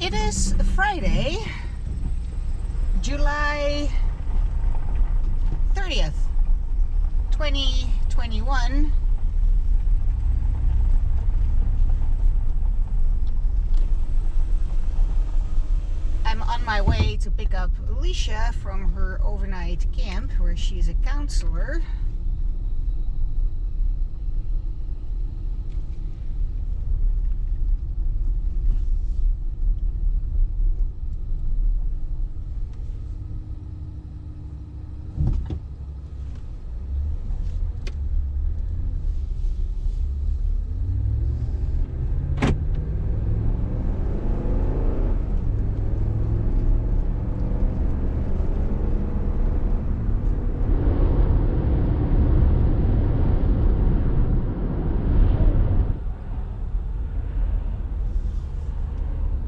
It is Friday, July 30th, 2021. I'm on my way to pick up Alicia from her overnight camp where she's a counselor.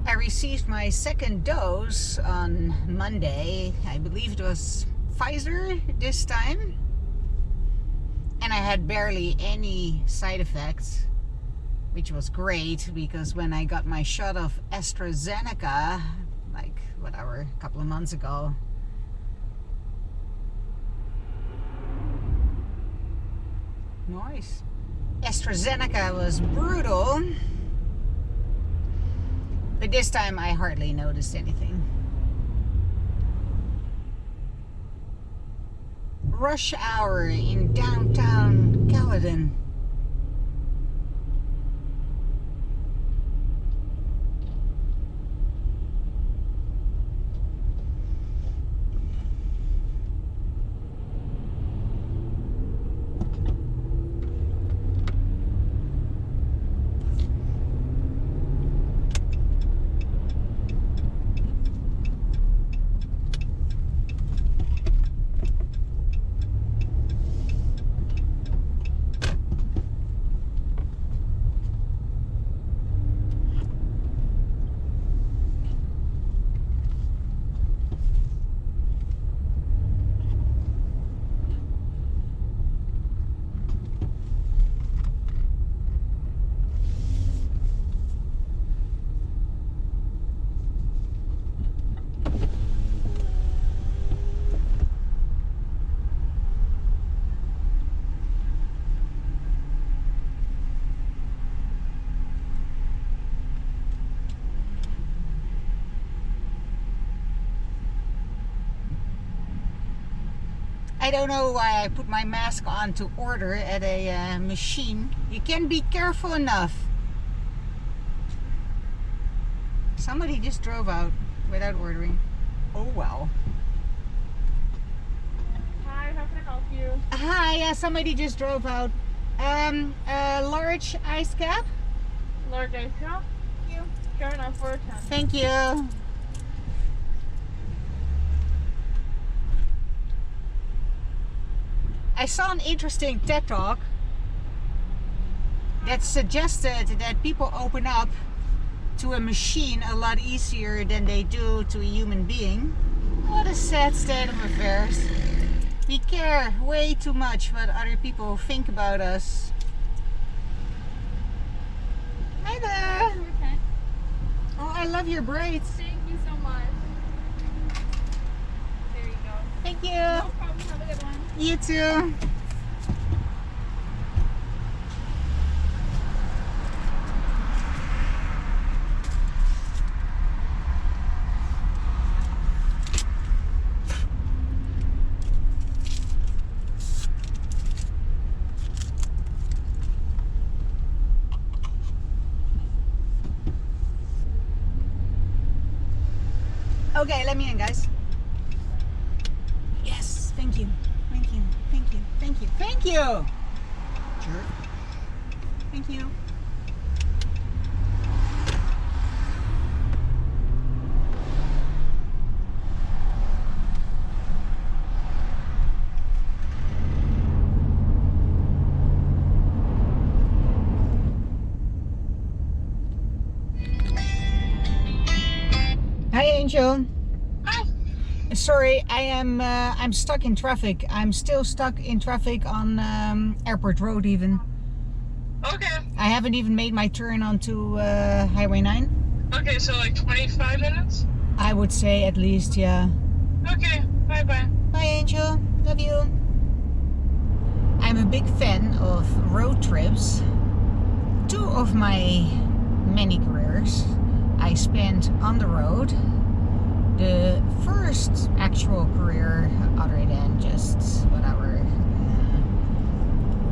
I received my second dose on Monday. I believe it was Pfizer this time. And I had barely any side effects, which was great because when I got my shot of AstraZeneca, like whatever, a couple of months ago, nice. AstraZeneca was brutal. But this time I hardly noticed anything. Rush hour in downtown Caledon. I don't know why I put my mask on to order at a machine. You can be careful enough. Somebody just drove out without ordering. Oh well. Hi, how can I help you? Hi, yeah, somebody just drove out. A large ice cap? Large ice cap? Thank you. Sure enough, for a 10. Thank you. I saw an interesting TED Talk that suggested that people open up to a machine a lot easier than they do to a human being. What a sad state of affairs. We care way too much what other people think about us. Hi there. Okay. Oh, I love your braids. Thank you so much. There you go. Thank you. No problem. Have a good one. You too. Okay, let me in, guys. Yes, thank you. Thank you. Thank you. Thank you. Thank you. Sure. Thank you. Hi, Angel. Hi. Sorry, I'm stuck in traffic. I'm still stuck in traffic on Airport Road even. Okay. I haven't even made my turn onto Highway 9. Okay, so like 25 minutes? I would say at least, yeah. Okay, bye-bye. Bye, Angel. Love you. I'm a big fan of road trips. 2 of my many careers I spent on the road. The first actual career, other than just whatever,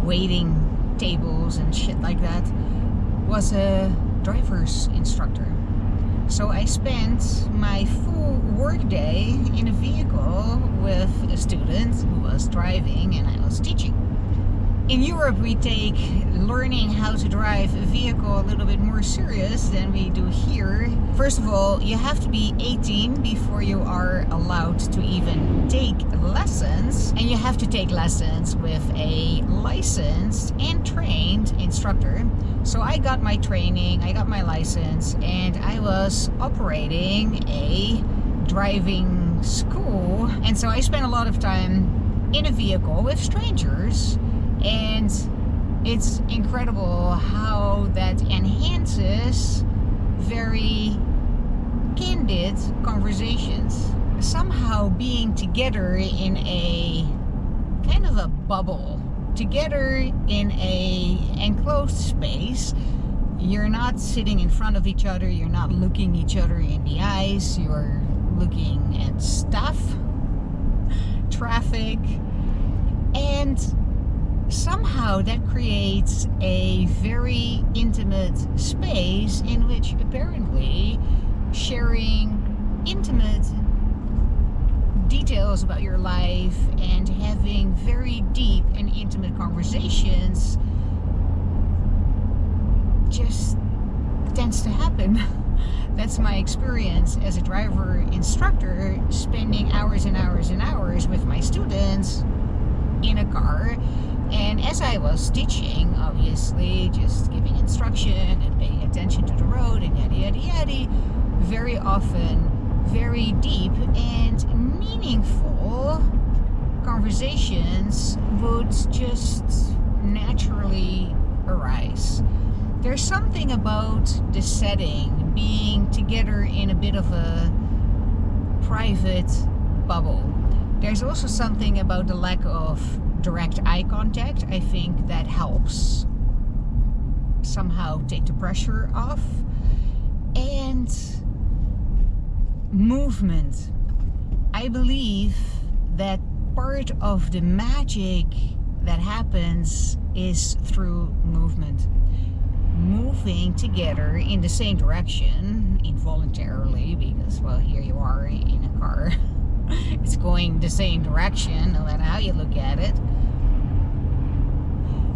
waiting tables and shit like that, was a driver's instructor. So I spent my full workday in a vehicle with a student who was driving and I was teaching. In Europe, we take learning how to drive a vehicle a little bit more serious than we do here. First of all, you have to be 18 before you are allowed to even take lessons. And you have to take lessons with a licensed and trained instructor. So I got my training, I got my license, and I was operating a driving school. And so I spent a lot of time in a vehicle with strangers. And it's incredible how that enhances very candid conversations. Somehow being together in a kind of a bubble, together in a enclosed space, you're not sitting in front of each other, you're not looking each other in the eyes, you're looking at stuff, traffic, and somehow that creates a very intimate space in which apparently sharing intimate details about your life and having very deep and intimate conversations just tends to happen. That's my experience as a driver instructor, spending hours and hours and hours with my students in a car. And as I was teaching, obviously, just giving instruction and paying attention to the road and yada yada yada, very often very deep and meaningful conversations would just naturally arise. There's something about the setting, being together in a bit of a private bubble. There's also something about the lack of direct eye contact. I think that helps somehow take the pressure off. And movement. I believe that part of the magic that happens is through movement. Moving together in the same direction, involuntarily, because, well, here you are in a car. It's going the same direction, no matter how you look at it.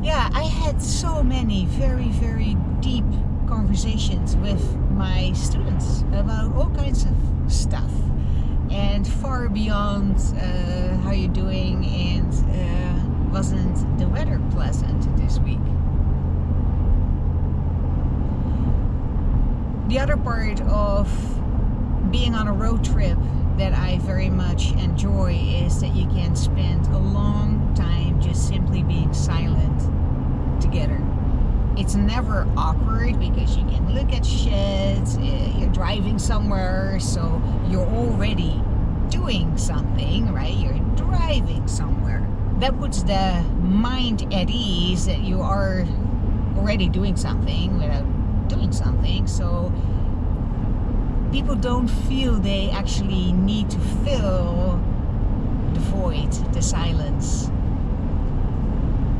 Yeah, I had so many very, very deep conversations with my students about all kinds of stuff. And far beyond how you're doing, and wasn't the weather pleasant this week? The other part of being on a road trip that I very much enjoy is that you can spend a long time just simply being silent together. It's never awkward because you can look at shit, you're driving somewhere, so you're already doing something, right? You're driving somewhere. That puts the mind at ease that you are already doing something without doing something. So people don't feel they actually need to fill the void, the silence.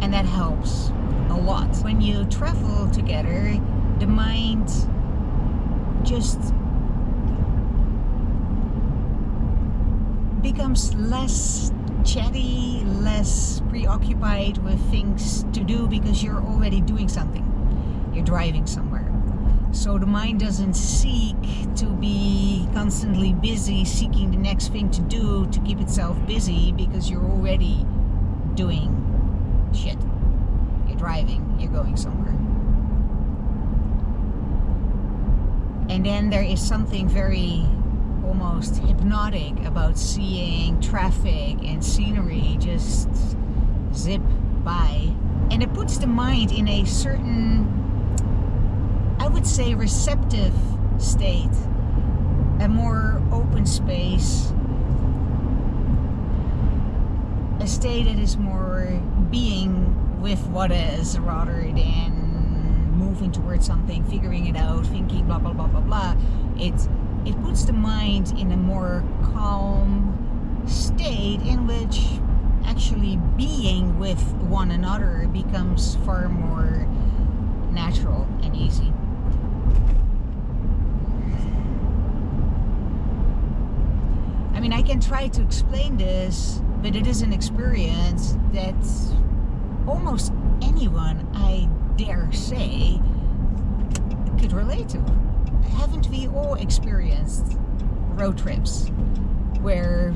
And that helps a lot. When you travel together, the mind just becomes less chatty, less preoccupied with things to do because you're already doing something. You're driving somewhere. So the mind doesn't seek to be constantly busy, seeking the next thing to do to keep itself busy, because you're already doing shit. You're driving, you're going somewhere. And then there is something very almost hypnotic about seeing traffic and scenery just zip by. And it puts the mind in a certain, I would say, receptive state, a more open space, a state that is more being with what is rather than moving towards something, figuring it out, thinking blah blah blah blah blah. It puts the mind in a more calm state in which actually being with one another becomes far more natural and easy. I mean, I can try to explain this, but it is an experience that almost anyone, I dare say, could relate to. Haven't we all experienced road trips where,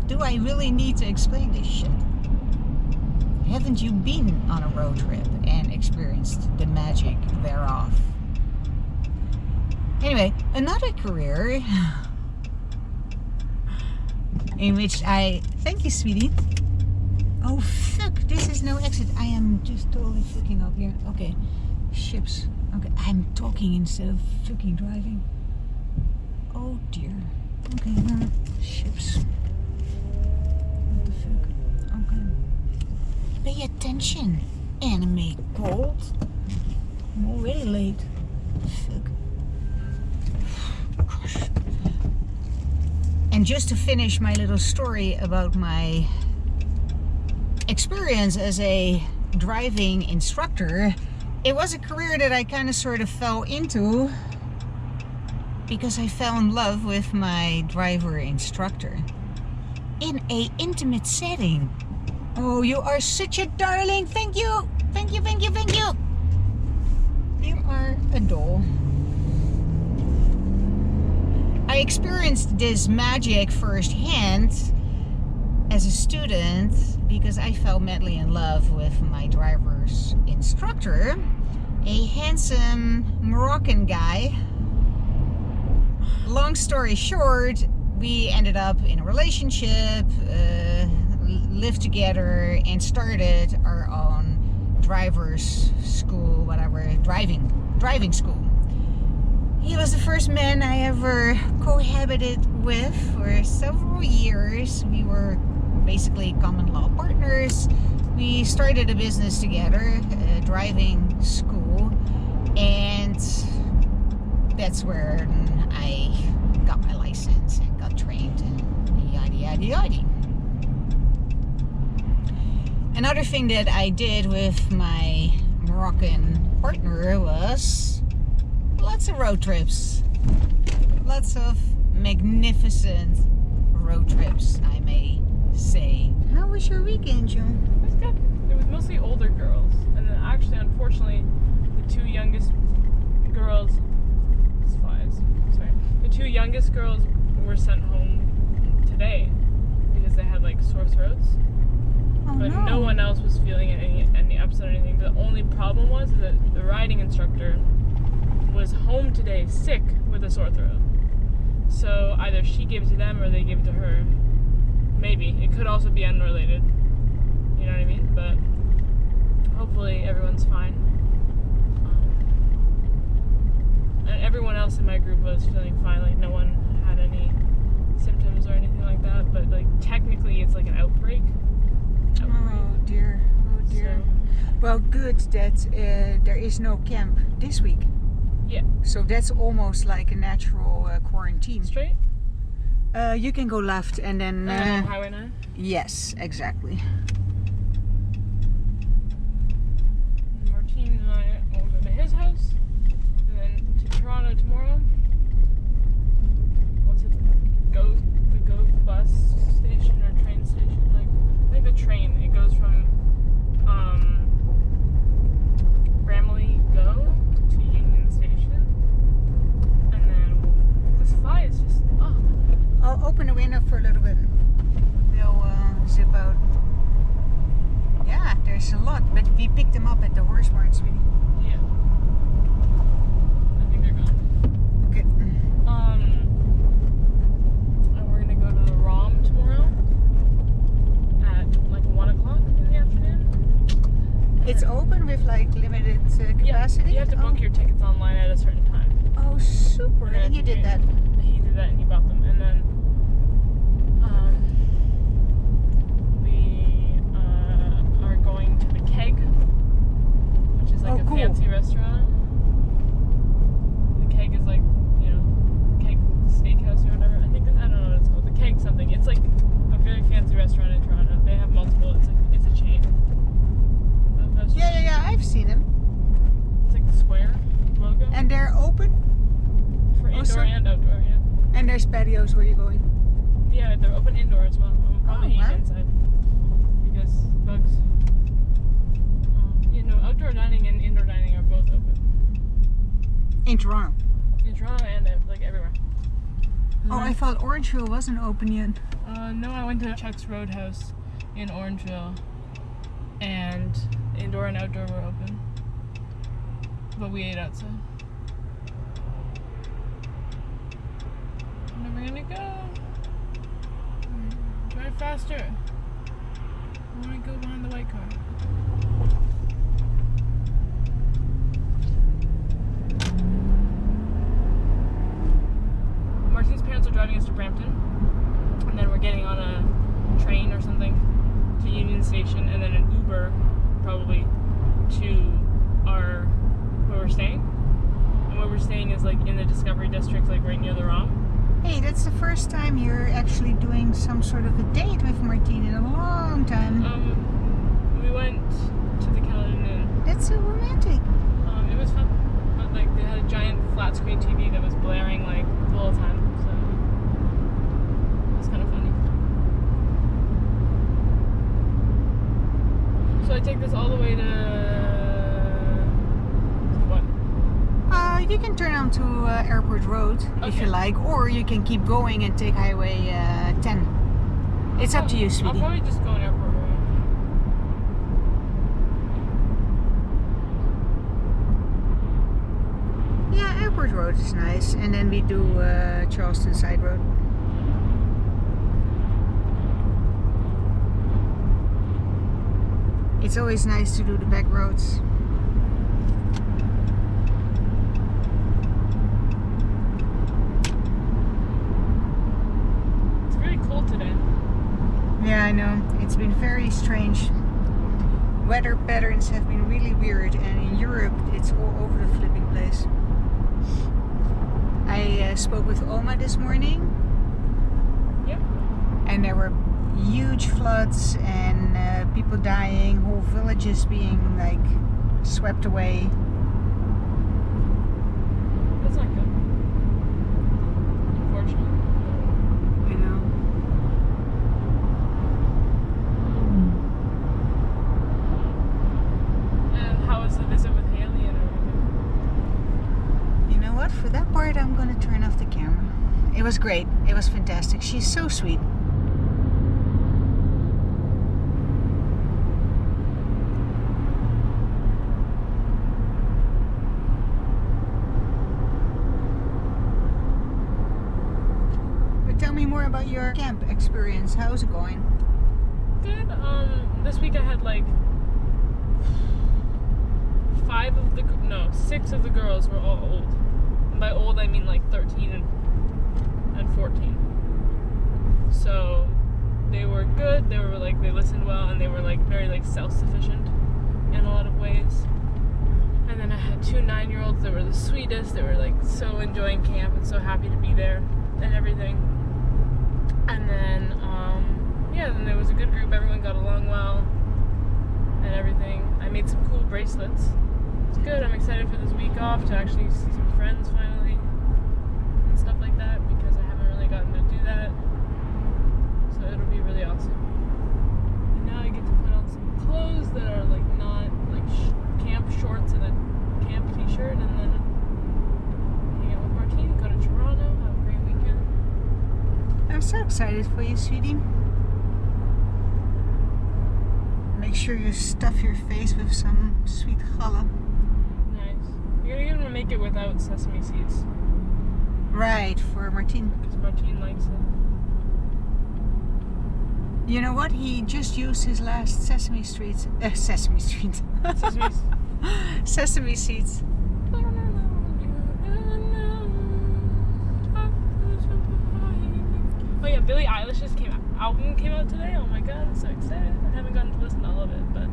do I really need to explain this shit? Haven't you been on a road trip and experienced the magic thereof? Anyway, another career in which thank you, sweetie. Oh fuck, this is no exit. I am just totally fucking up here. Okay, ships. Okay, I'm talking instead of fucking driving. Oh dear. Okay, ships. What the fuck? Okay. Pay attention, anime gold. I'm already late. Fuck. Gosh. And just to finish my little story about my experience as a driving instructor, it was a career that I kind of sort of fell into because I fell in love with my driver instructor in a intimate setting. Oh, you are such a darling. Thank you. Thank you, thank you, thank you. You are a doll. I experienced this magic firsthand as a student because I fell madly in love with my driver's instructor, a handsome Moroccan guy. Long story short, we ended up in a relationship, lived together, and started our own driver's school, whatever, driving school. He was the first man I ever cohabited with for several years. We were basically common law partners. We started a business together, a driving school, and that's where I got my license and got trained and yada yada yada. Another thing that I did with my Moroccan partner was lots of road trips. Lots of magnificent road trips, I may say. How was your weekend, Joe? It was good. It was mostly older girls. And then actually, unfortunately, the two youngest girls... The two youngest girls were sent home today because they had, like, sore throats. Oh, but no one else was feeling any upset or anything. The only problem was that the riding instructor was home today sick with a sore throat. So either she gave it to them or they gave it to her. Maybe. It could also be unrelated. You know what I mean? But hopefully everyone's fine. And everyone else in my group was feeling fine. Like no one had any symptoms or anything like that. But like technically it's like an outbreak. Oh dear. Oh dear. So, well, good that there is no camp this week. yeah. So that's almost like a natural quarantine. Straight? You can go left and then... on Highway 9? yes, exactly. Martine and I will go to his house, and then to Toronto tomorrow. We'll take the Go bus station or train station. Like, I think the train, it goes from Bramley Go to Union Station, and then this fly is just I'll open the window for a little bit. We'll zip out. Yeah, there's a lot, but we picked them up at the horse barn, sweetie. yeah. I think they're gone. Okay. And we're gonna go to the ROM tomorrow at like 1 o'clock in the afternoon. It's open with like limited capacity? You have to book your tickets online at a certain time. Oh, super. And you did that. He did that and he bought them. And then we are going to the Keg, which is like a fancy restaurant. The Keg is like, you know, Keg Steakhouse or whatever. I don't know what it's called. The Keg something. It's like a very fancy restaurant in Toronto. They have multiple. It's a chain of restaurants. Yeah. I've seen them. It's like the square logo. And they're open? For indoor and outdoor, yeah. And there's patios where you're going? Yeah, they're open indoor as well. We'll probably eat inside because bugs. You know, outdoor dining and indoor dining are both open. In Toronto? In Toronto and like everywhere. Oh, I thought Orangeville wasn't open yet. No, I went to Chuck's Roadhouse in Orangeville, and indoor and outdoor were open. But we ate outside. Where are we gonna go? Drive faster. I wanna go behind the white car. Martine's parents are driving us to Brampton, and then we're getting on a train or something to Union Station, and then an Uber probably to where we're staying. And where we're staying is like in the Discovery District, like right near the ROM. Hey, that's the first time you're actually doing some sort of a date with Martine in a long time. We went to the Caledon Inn. That's so romantic. It was fun, but like they had a giant flat screen TV that was blaring like the whole time, so it was kind of funny. So I take this all the way to what? You can turn onto Airport Road if you like, or you can keep going and take Highway 10. It's up to you, sweetie. I'll probably just go on Airport Road. Yeah, Airport Road is nice, and then we do Charleston Side Road. It's always nice to do the back roads. It's very cold today. Yeah, I know. It's been very strange. Weather patterns have been really weird, and in Europe it's all over the flipping place. I spoke with Oma this morning. Yep. And there were huge floods and people dying, whole villages being like swept away. That's not good. Unfortunately. You know. And how was the visit with Haley and everything? You know what? For that part, I'm gonna turn off the camera. It was great. It was fantastic. She's so sweet. Tell me more about your camp experience. How's it going? Good. This week I had like 6 of the girls were all old. And by old I mean like 13 and 14. So they were good. They were like, they listened well, and they were like very like self-sufficient in a lot of ways. And then I had 2 9-year-olds that were the sweetest. They were like so enjoying camp and so happy to be there and everything. And then, then there was a good group. Everyone got along well and everything. I made some cool bracelets. It's good. I'm excited for this week off to actually see some friends finally and stuff like that, because I haven't really gotten to do that. So it'll be really awesome. And now I get to put on some clothes that are like not like camp shorts and a camp t-shirt, and then hang out with Martine, go to Toronto, have a great weekend. I'm so excited for you, sweetie. Make sure you stuff your face with some sweet challah. Nice. You're gonna make it without sesame seeds. Right, for Martine. Because Martine likes it. You know what? He just used his last Sesame Street. Sesame Street. Sesame. Sesame seeds. Oh yeah, Billie Eilish's album came out today. Oh my god, I'm so excited. I haven't gotten to listen to all of it, but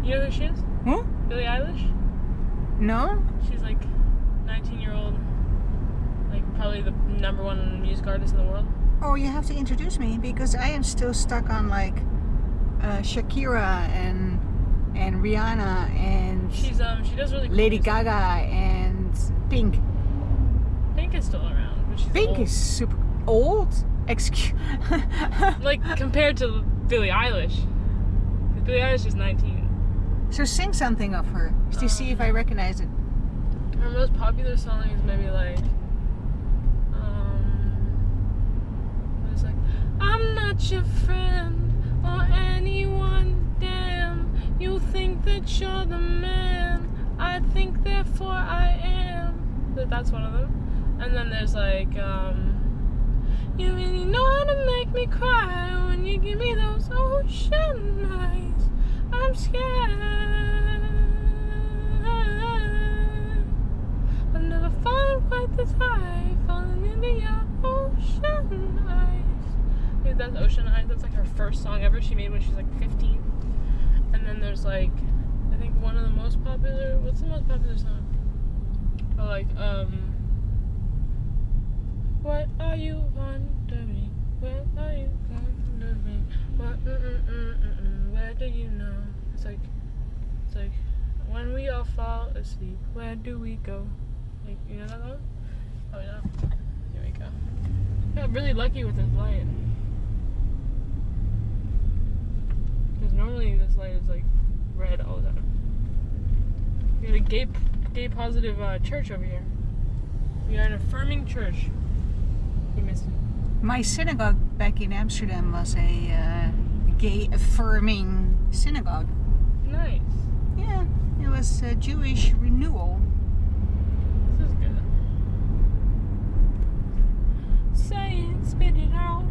you know who she is? Who? Billie Eilish. No? She's like 19-year-old, like probably the #1 music artist in the world. Oh, you have to introduce me because I am still stuck on like Shakira and Rihanna and She does really cool Lady music. Gaga and Pink. Pink is still around, but she's Pink old. is super old. Excuse. Like compared to Billie Eilish. Billie Eilish is 19. So sing something of her to see if I recognize it. Her most popular song is maybe like, it's like, I'm not your friend or anyone, damn. You think that you're the man, I think therefore I am. That's one of them. And then there's like, you really know how to make me cry when you give me those ocean eyes. I'm scared. I've never fallen quite this high, falling into your ocean eyes. Maybe that's Ocean Eyes. That's like her first song ever she made when she was like 15. And then there's like, I think one of the most popular, what's the most popular song? Oh, like, what are you wondering? Where are you wondering? What, where do you know? It's like, when we all fall asleep, where do we go? Like, you know that one? Oh, yeah. Here we go. I got really lucky with this light. Because normally this light is like red all the time. We got a gay positive church over here. We got an affirming church. You missed it. My synagogue back in Amsterdam was a gay affirming synagogue. Nice. Yeah, it was a Jewish renewal. This is good. Say it, spit it out.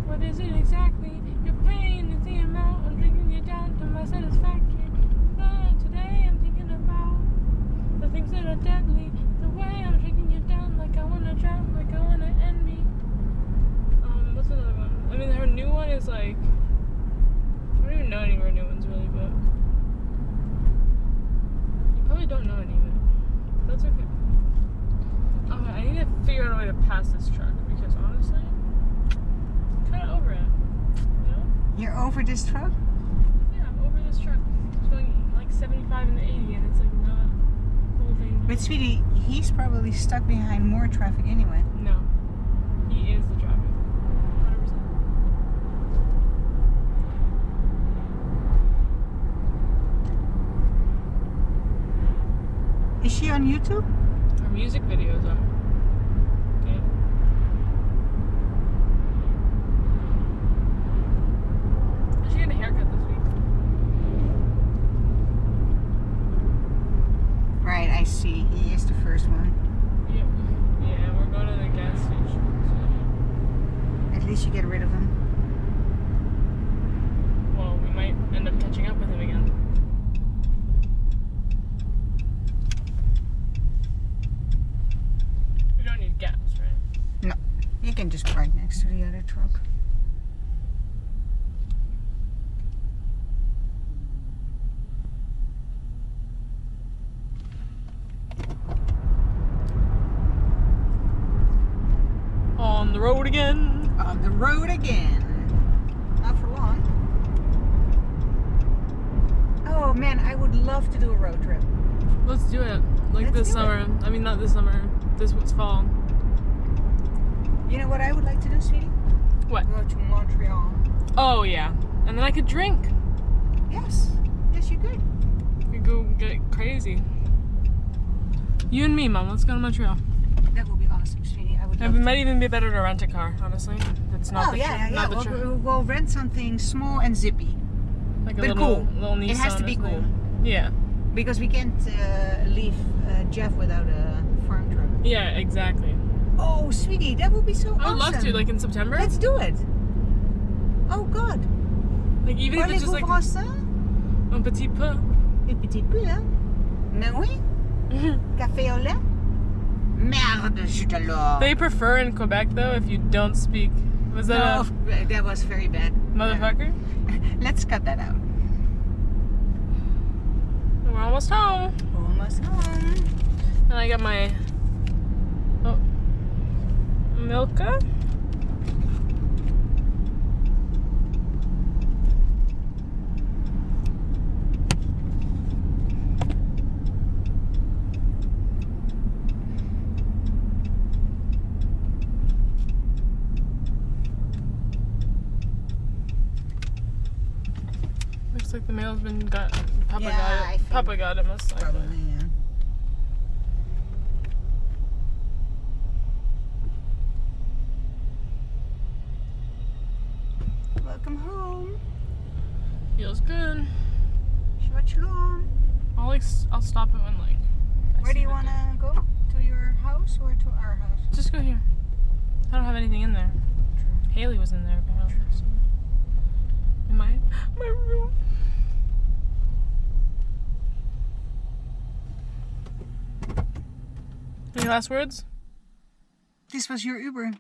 What is it exactly? Your pain is the amount I'm drinking you down to my satisfaction. Today I'm thinking about the things that are deadly. The way I'm drinking you down, like I wanna drown, like I wanna end me. What's another one? I mean, her new one is like, I don't even know any of her new ones really, but you probably don't know any of it. That's okay. Okay, I need to figure out a way to pass this truck because honestly, I'm kind of over it. You know? You're over this truck? Yeah, I'm over this truck. It's going like 75 in the 80 and it's like not the whole thing. But sweetie, he's probably stuck behind more traffic anyway. No. He is the traffic. 100%. Is she on YouTube? Our music videos are. Okay. She got a haircut this week. Right, I see. He is the first one. Yep. Yeah, we're going to the gas station. At least you get rid of him. Well, we might end up catching up with him again. We don't need gas, right? No, you can just park next to the other truck. On the road again. On the road again. Not for long. Oh man, I would love to do a road trip. Let's do it. Like Let's this do summer. I mean, not this summer. This was fall. You know what I would like to do, sweetie? What? Go to Montreal. Oh, yeah. And then I could drink. Yes. Yes, you could. We could go get crazy. You and me, Mom. Let's go to Montreal. That would be awesome, sweetie. I would It love might even be better to rent a car, honestly. It's not Oh, the yeah, not the We'll rent something small and zippy. like a but little, cool. little Nissan It has to or be something. cool. Yeah. Because we can't leave Jeff without a farm truck. Yeah, exactly. Oh, sweetie, that would be so awesome. I would love to, like in September. Let's do it. Oh God. Like even if it's just Voulez-vous like voir ça? un petit peu. Un petit peu, hein? Mais oui. Café au lait? Merde, je te l'ai. They prefer in Quebec though if you don't speak. Was that No, that was very bad. a motherfucker? Let's cut that out. We're almost home. Almost home. And I got my Milka. Looks like the mail's been got. Papa Yeah, got I it. think Papa got it most likely. Probably, yeah. Welcome home. Feels good. Shabbat shalom. I'll stop it when like. I Where see do you the- want to go? To your house or to our house? Just go here. I don't have anything in there. Haley was in there apparently. So. In my room. Any last words? This was your Uber.